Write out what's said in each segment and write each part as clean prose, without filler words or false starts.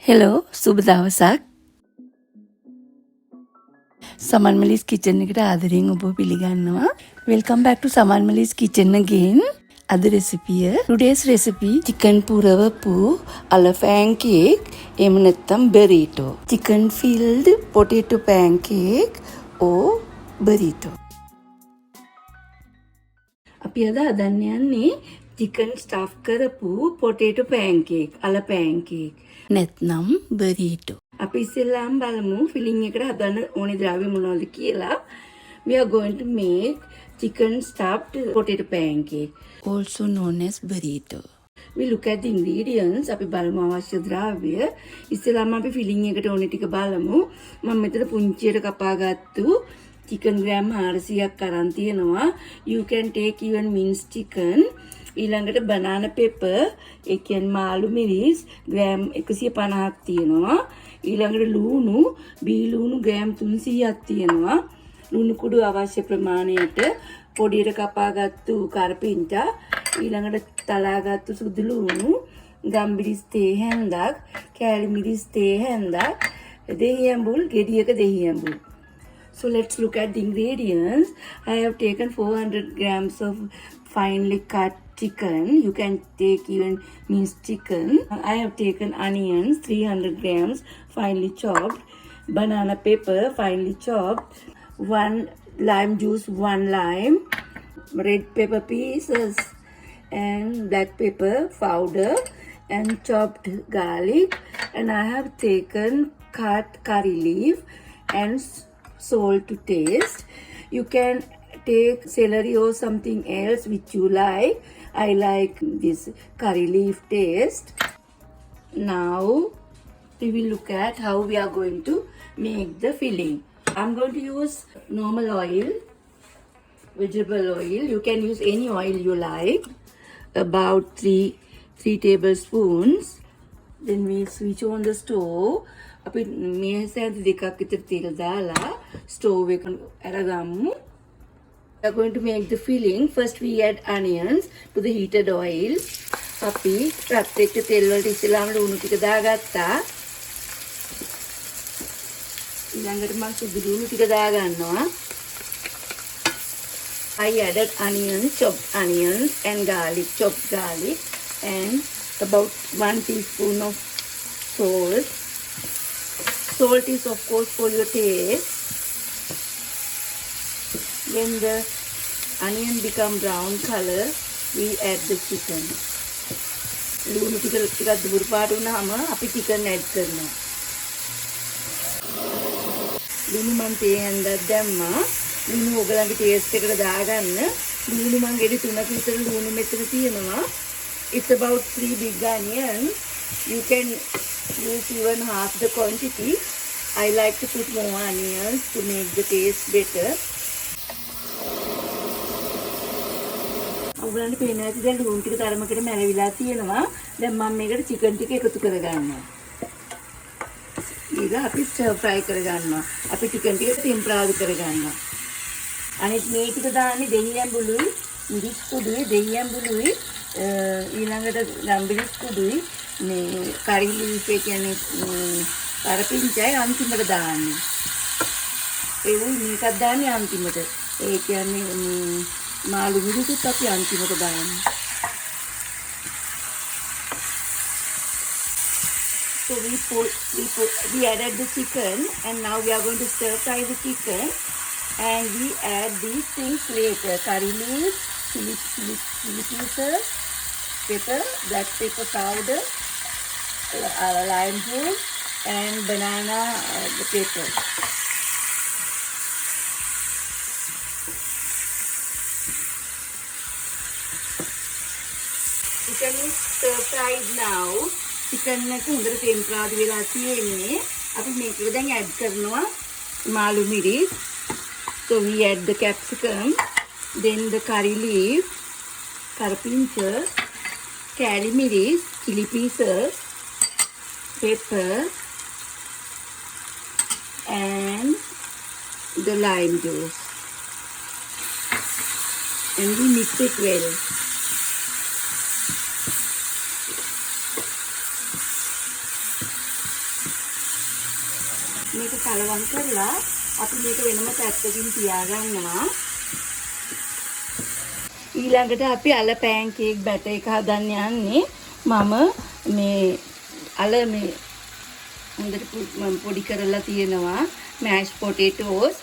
Hello සුබ දවසක්. සමන්මලිස් kitchen එකට ආදරයෙන් ඔබ පිළිගන්නවා. Welcome back to සමන්මලිස් kitchen again. අද රෙසිපිය today's recipe chicken පුරවපු අල pancake එහෙම නැත්නම් burrito. Chicken filled potato pancake or burrito. අපි අද හදන්න යන්නේ chicken stuff කරපු potato pancake අල pancake. නැත්නම් burrito. අපි ඉස්සෙල්ලාම බලමු ෆිලිං එකට හදන්න ඕනේ ද්‍රව්‍ය මොනවද කියලා. We are going to make chicken stuffed potato pancake, also known as burrito. We look at the ingredients. අපි බලමු අවශ්‍ය ද්‍රව්‍ය. ඉස්සෙල්ලාම අපි ෆිලිං එකට ඕනේ ටික බලමු. මම මෙතන පුංචියට කපාගත්තු chicken gram 400ක් අරන් තියෙනවා. You can take even minced chicken. ඊළඟට banana pepper, ඒ කියන්නේ මාළු මිරිස් ග්‍රෑම් 150ක් තියෙනවා. ඊළඟට ලුණු, බී ලුණු ග්‍රෑම් 300ක් තියෙනවා. ලුණු කුඩු අවශ්‍ය ප්‍රමාණයට පොඩියට කපාගත්තු කරපිංචා, ඊළඟට තලාගත්තු සුදු ලුණු, ගම්බිරිස් තේ හැන්දක්, කෑලි මිරිස් තේ හැන්දක්, දෙහි ඇඹුල් ගෙඩියක දෙහි ඇඹුල්. So let's look at the ingredients. I have taken 400 grams of finely cut chicken. You can take even minced chicken. I have taken onions 300 grams finely chopped, banana pepper finely chopped, 1 lime juice, 1 lime, red pepper pieces and black pepper powder and chopped garlic, and I have taken cut curry leaf and salt to taste. You can take celery or something else which you like. I like this curry leaf taste. Now we will look at how we are going to make the filling. I'm going to use normal oil, vegetable oil. You can use any oil you like, about 3 tablespoons. Then we switch on the stove. අපි මේසෙන් දෙකක් විතර තෙල් දාලා stove එක අරගමු. We are going to make the filling. First we add onions to the heated oil. අපි රත් වෙච්ච තෙල් වලට ඉස්සෙල්ලාම ලුණු ටික දාගත්තා. ඊළඟට මම සුදු ලුණු ටික දාගන්නවා. I added onions, chopped onions and garlic, chopped garlic, and about 1 teaspoon of salt. Salt is of course for your taste. When the onion become brown color, we add the chicken. ලුණු ටික දුර පාට වුණාම අපි chicken add කරනවා. ලුණු මන් තේ හැන්දක් දැම්මා. ලුණු ඔයගලගේ ටේස්ට් එකට දාගන්න. ලුණු මන් ගෙඩි 3ක විතර ලුණු මෙතන තියෙනවා. It's about 3 big onions. You can use even half the quantity. I like to put more onions to make the taste better. ඔයගලන්ට පේනවා ඇති දැන් ලුණු ටික තරමකට මැලවිලා තියෙනවා. දැන් මම මේකට chicken ටික එකතු කරගන්නවා. ඊට අපි stir fry කරගන්නවා. අපි chicken ටික temperature කරගන්නවා. අනිත් මේ ටික දාන්නේ දෙහි ඇඹුලුයි, මිරිස් කුඩුයි, දෙහි ඇඹුලුයි, ඊළඟට ගම්බිරිස් කුඩුයි, මේ curry leaf එක කියන්නේ කරපිංචයි අන්තිමට දාන්නේ. ඒවයි මේකත් දාන්නේ අන්තිමට. ඒ කියන්නේ මාළු මිරිසුත් අපි අන්තිමට දාන්නේ. So we added the chicken, and now we are going to stir fry the chicken, and we add these things later: curry leaf, chili pieces, pepper, black pepper powder, lime juice, and banana pepper. Chicken is stir fried now. Chicken එක හොඳට ටෙම්පරාදු වෙලා තියෙන්නේ. අපි මේකට දැන් add කරනවා මාළු මිරිස්. So we add the capsicum, then the curry leaf, karapincha, kali miris, chili pieces, pepper, and the lime juice. And we mix it well. මේක කලවම් කරලා අපි මේක වෙනම පැත්තකින් තියාගන්නවා. ඊළඟට අපි අල පෑන්කේක් බැටර් එක හදන්න යන්නේ. මම මේ අල මේ හොඳට පොඩි කරලා තියෙනවා මෑෂ් පොටේටෝස්.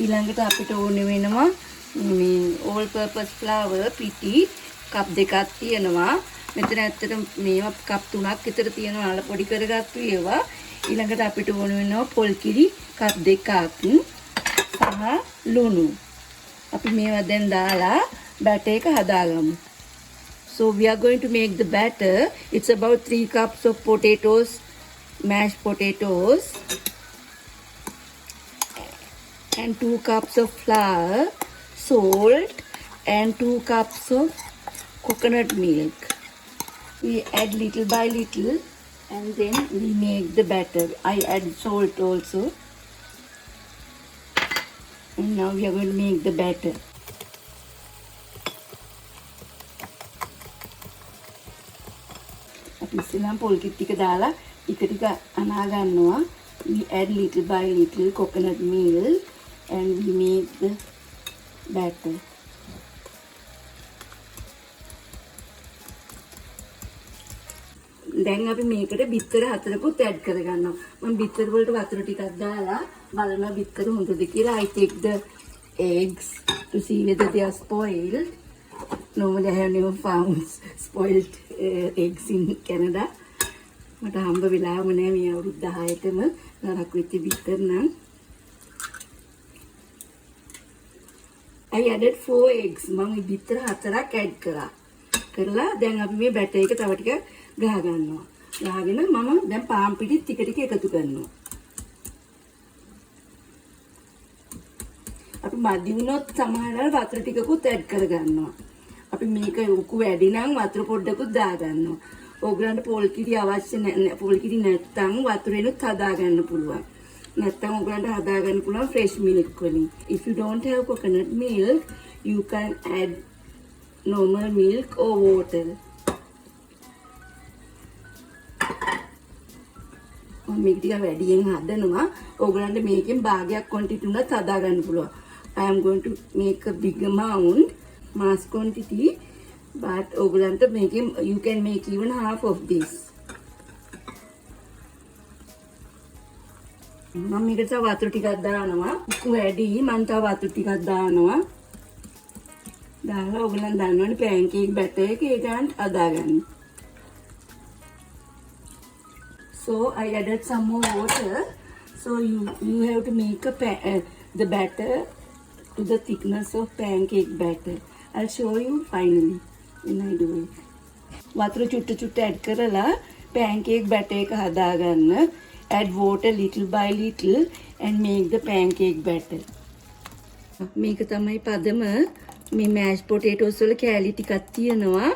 ඊළඟට අපිට ඕනේ වෙනවා මේ all purpose flour පිටි කප් දෙකක් තියෙනවා. මෙතන ඇත්තටම මේවා කප් 3ක් විතර තියෙනවා අල පොඩි කරගත්තු ඒවා. ඊළඟට අපිට ඕන වෙනවා පොල් කිරි කප් දෙකක් සහ ලුණු. අපි මේවා දැන් දාලා batter එක හදාගමු. So we are going to make the batter. It's about 3 cups of potatoes, mashed potatoes, and 2 cups of flour, salt, and 2 cups of coconut milk. We add little by little and then we make the batter. I add salt also. And now we are going to make the batter. අපි ඉස්සෙල්ලාම පොල් කිට් ටික දාලා ටික අනා ගන්නවා. We add little by little coconut milk and we make the batter. දැන් අපි මේකට බිත්තර 4කුත් ඇඩ් කරගන්නවා. මම බිත්තර වලට වතුර ටිකක් දාලා බලනවා බිත්තර හොඳද කියලා. I take the eggs to see whether they are spoiled. Normally I have never found spoiled eggs in Canada. මට හම්බ වෙලාවම නෑ මේ අවුරුදු 10ටම නරක වෙච්ච බිත්තර නම්. I added 4 eggs. මම බිත්තර 4ක් ඇඩ් කරලා දැන් අපි මේ බැටර් එක තව ටිකක් ගහ ගන්නවා. ගහගෙන මම දැන් පාන් පිටි ටික ටික එකතු කරනවා. අපි මදි වුණොත් සමහරවල් වතුර ටිකකුත් ඇඩ් කර ගන්නවා. අපි මේක උකු වැඩි නම් වතුර පොඩ්ඩකුත් දා ගන්නවා. ඕගලන්ට පොල් කිරි අවශ්‍ය නැහැ. පොල් කිරි නැත්තම් වතුරෙනුත් හදා ගන්න පුළුවන්. නැත්තම් ඕගලන්ට හදා ගන්න පුළුවන් fresh milk වලින්. If you don't have coconut milk, you can add normal milk or water. මේක ටික වැඩියෙන් හදනවා. ඕගලන්ට මේකෙන් භාගයක් quantity උනත් හදා ගන්න පුළුවන්. I am going to make a big amount mass quantity, but ඕගලන්ට මේකෙන් you can make even half of this. මම මේකට තව වතුර ටිකක් දානවා. උකු වැඩි මම තව වතුර ටිකක් දානවා. දාලා ඕගලන් දන්නවනේ pancake batter එක ඒ ගන්න හදාගන්න. So I added some more water. So you have to make the batter to the thickness of pancake batter. I'll show you finally when I do it. වතුර චුට්ට add කරලා pancake batter එක හදාගන්න. Add water little by little and make the pancake batter. මේක තමයි පදම. මේ mashed potatoes වල කෑලි ටිකක් තියෙනවා.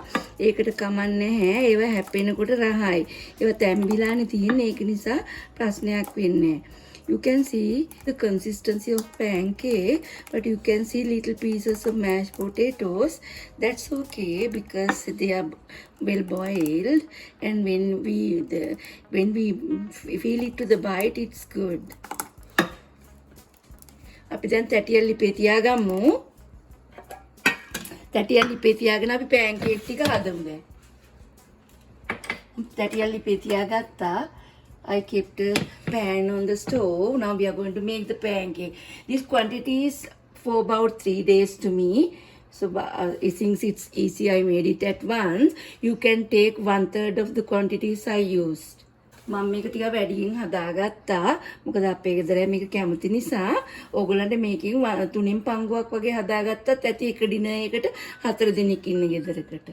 ඒකට කමන්නේ නැහැ. ඒවා හැපෙනකොට රහයි. ඒවා තැම්බිලානේ තියෙන්නේ. ඒක නිසා ප්‍රශ්නයක් වෙන්නේ නැහැ. You can see the consistency of pancake, but you can see little pieces of mashed potatoes. That's okay because they are well boiled, and when we feel it to the bite, it's good. අපි දැන් තැටියක් ලිපේ තියාගමු. තැටියක් ලිපේ තියාගෙන අපි pancake ටික හදමු දැන්. තැටියක් ලිපේ තියාගත්තා. I kept a pan on the stove. Now we are going to make the pancake. This quantity is for about 3 days to me. So since it's easy, I made it at once. You can take 1/3 of the quantities I used. මම මේක ටික වැඩියෙන් හදාගත්තා. මොකද අපේ ගෙදර මේක කැමති නිසා. ඕගොල්ලන්ට මේකෙන් 3න් පංගුවක් වගේ හදාගත්තත් ඇති එක ඩිනර් එකට 4 දිනක් ඉන්න ගෙදරකට.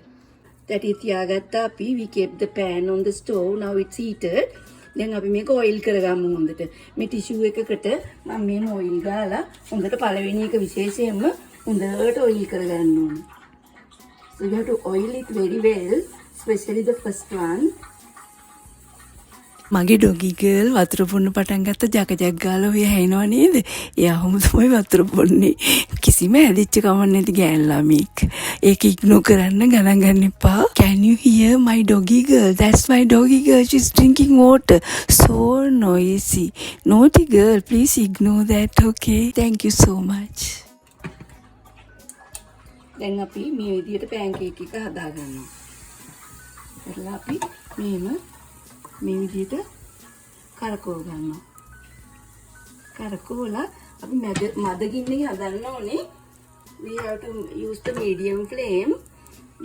තැටි තියාගත්තා අපි. We kept the pan on the stove. Now it's heated. දැන් අපි මේක ඔයිල් කරගමු හොඳට. මේ ටිෂු එකකට මම මේ ඔයිල් ගාලා හොඳට පළවෙනි එක විශේෂයෙන්ම හොඳට ඔයිල් කරගන්න ඕනේ. So you have to oil it very well, especially the first one. මගේ ඩොගි ගර්ල් වතුර බොන්න පටන් ගත්ත ජක ගාලා ඔය හැිනව නේද? එයාම තමයි වතුර බොන්නේ. කිසිම හැදිච්ච කමක් නැති ගෑන් ළමෙක්. ඒක ඉග්නෝර් කරන්න ගණන් ගන්න එපා. Can you hear my doggy girl? That's my doggy girl. She's drinking water. So noisy. Naughty girl, please ignore that, okay? Thank you so much. දැන් අපි මේ විදිහට පැන්කේක් එක හදා ගන්නවා. කරලා අපි මේව මේ විදිහට කරකව ගන්නවා. කරකවලා අපි මදගින්නේ හදන්න ඕනේ. We have to use the medium flame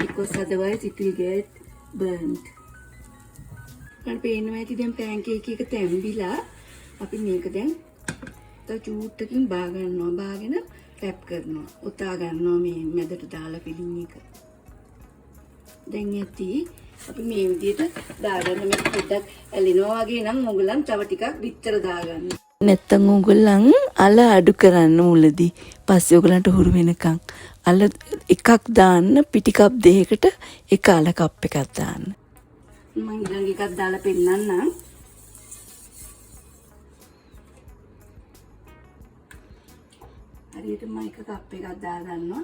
because otherwise it will get burnt. මම පේනවා ඇති දැන් පැන්කේක් එක තැම්බිලා අපි මේක දැන් තව චූට්ටකින් බා ගන්නවා. බාගෙන රැප් කරනවා. උතා ගන්නවා මේ මැදට දාලා පිළින් එක. දැන් ඇති අපි මේ විදිහට දාගන්න මේ පොඩ්ඩක් ඇලෙනවා වගේ නම් ඕගොල්ලන් තව ටිකක් විතර දාගන්න. නැත්තම් ඕගොල්ලන් අල අඩු කරන්න මුලදී. පස්සේ ඕගොල්ලන්ට හුරු වෙනකන් අල එකක් දාන්න පිටි කප් දෙකකට එක අල කප් එකක් දාන්න. මම ඊළඟ එකක් දාලා පෙන්නන්නම්. හරියට මම එක කප් එකක් දාගන්නවා.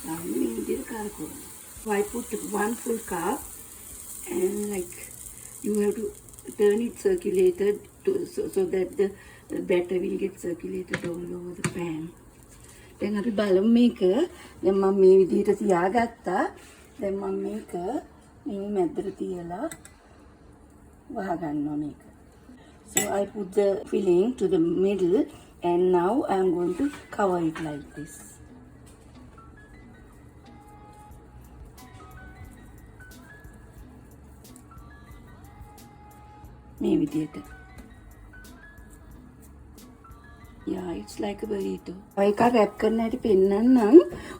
දැන් මේ විදිහට කරකවන්න. I put 1 full cup and like you have to turn it circulated so that the batter will get circulated all over the pan. දැන් අපි බලමු මේක. දැන් මම මේ විදිහට තියාගත්තා. දැන් මම මේක මේ මැදට තියලා වහ ගන්නවා මේක. So I put the filling to the middle and now I am going to cover it like this. මේ විදියට. Yeah, it's like a burrito. ඔයක රැප් කරන්න හැටි පෙන්නන්නම්.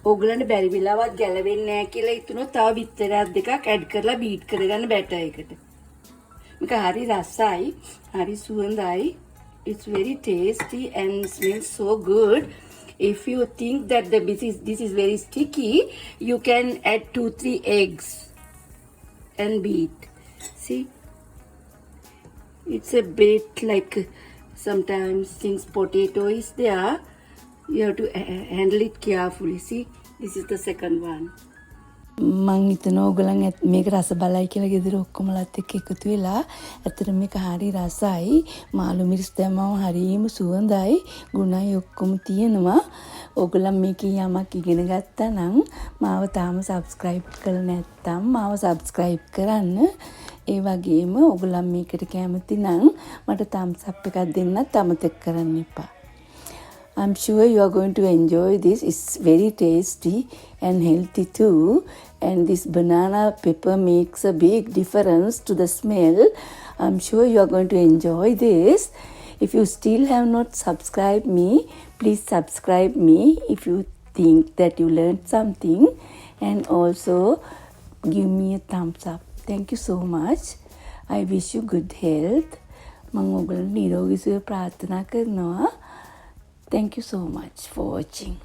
ඕගලන්ට බැරි වෙලාවත් ගැලවෙන්නේ නැහැ කියලා හිතුනොත් තව බිත්තරයක් දෙකක් ඇඩ් කරලා බීට් කරගන්න බැටර් එකට. මේක හරි රසයි, හරි සුවඳයි. It's very tasty and smells so good. If you think that this is very sticky, you can add 2-3 eggs and beat. See? It's a bit like sometimes since potato is there, you have to handle it carefully. See, this is the second one. මං හිතනවා ඔයගලන් මේක රස බලයි කියලා ගෙදර ඔක්කොමලත් එක්ක එකතු වෙලා ඇත්තට මේක හරි රසයි. මාළු මිරිස් දැම්මම හරිම සුවඳයි. ගුණයි ඔක්කොම තියෙනවා. ඔයගලන් මේකේ යමක් ඉගෙන ගත්තා නම් මාව තාම subscribe කරලා නැත්නම් මාව subscribe කරන්න. ඒ වගේම ඔයගොල්ලන් මේකට කැමති නම් මට thumbs up එකක් දෙන්නත් අමතක කරන්න එපා. I'm sure you are going to enjoy this. It's very tasty and healthy too. And this banana pepper makes a big difference to the smell. I'm sure you are going to enjoy this. If you still have not subscribed me, please subscribe me if you think that you learned something. And also give me a thumbs up. Thank you so much. I wish you good health. මම ඔයගොල්ලන්ට නිරෝගී සුවය ප්‍රාර්ථනා කරනවා. Thank you so much for watching.